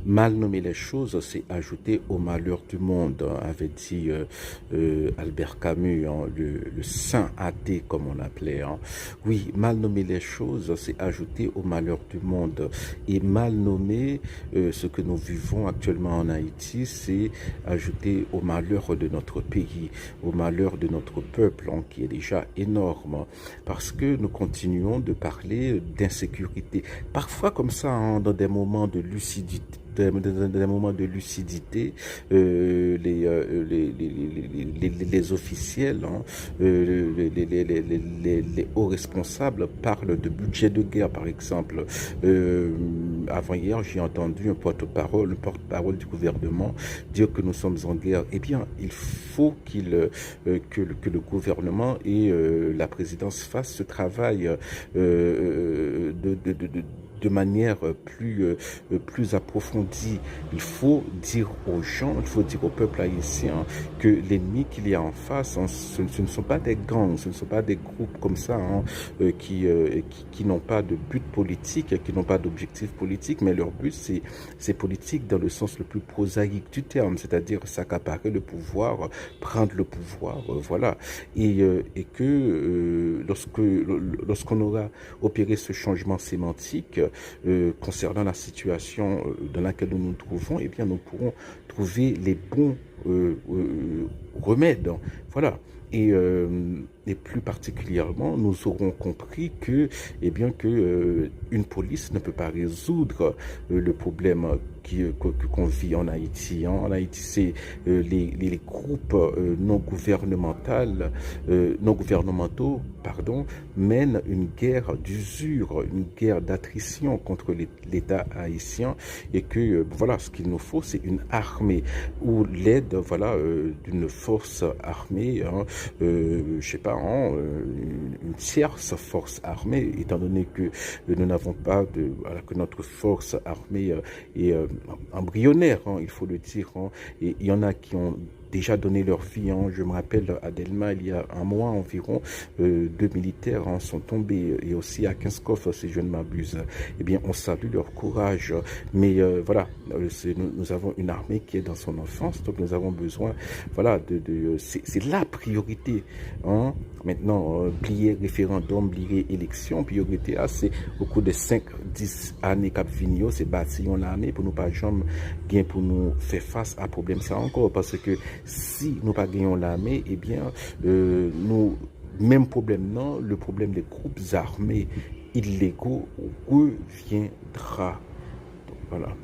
Mal nommer les choses, c'est ajouter au malheur du monde, hein, avait dit Albert Camus, hein, le saint athée comme on l'appelait. Hein. Oui, mal nommer les choses, c'est ajouter au malheur du monde. Et mal nommer ce que nous vivons actuellement en Haïti, c'est ajouter au malheur de notre pays, au malheur de notre peuple, hein, qui est déjà énorme, hein, parce que nous continuons de parler d'insécurité. Parfois comme ça, hein, dans des moments de lucidité, dans des moments de lucidité, les officiels, hein, les hauts responsables parlent de budget de guerre, par exemple. Avant-hier, j'ai entendu un porte-parole du gouvernement dire que nous sommes en guerre. Eh bien, il faut que le gouvernement et la présidence fassent ce travail de manière plus approfondie. Il faut dire aux gens, il faut dire au peuple haïtien que l'ennemi qu'il y a en face, hein, ce ne sont pas des gangs, ce ne sont pas des groupes comme ça, hein, qui n'ont pas de but politique, qui n'ont pas d'objectif politique, mais leur but c'est politique dans le sens le plus prosaïque du terme, c'est-à-dire s'accaparer le pouvoir, prendre le pouvoir, voilà. Et que lorsqu'on aura opéré ce changement sémantique, concernant la situation dans laquelle nous nous trouvons, eh bien, nous pourrons trouver les bons remèdes. Voilà. Et plus particulièrement, nous aurons compris que, eh bien, que une police ne peut pas résoudre le problème qu'on vit en Haïti. Hein. En Haïti, c'est les groupes non gouvernementaux, pardon, mènent une guerre d'usure, une guerre d'attrition contre l'État haïtien, et que voilà, ce qu'il nous faut, c'est une armée ou l'aide, voilà, d'une force armée. Hein, je sais pas, hein, une tierce force armée, étant donné que nous n'avons pas voilà, que notre force armée est embryonnaire, hein, il faut le dire. Hein, et il y en a qui ont déjà donné leur vie. Hein. Je me rappelle à Delma, il y a un mois environ, 2 militaires, hein, sont tombés, et aussi à Kinskov, si je ne m'abuse. Eh bien, on salue leur courage. Mais voilà, nous avons une armée qui est dans son enfance, donc nous avons besoin, voilà, c'est la priorité. Hein. Maintenant, plier référendum, plier élection, priorité A, c'est au cours de 5-10 années cap vigno, c'est bâtir l'armée pour nous pas jamais gain pour nous faire face à problème ça encore, parce que si nous pas gagnons l'armée, eh bien, nous, même problème non, le problème des groupes armés illégaux reviendra. Donc, voilà.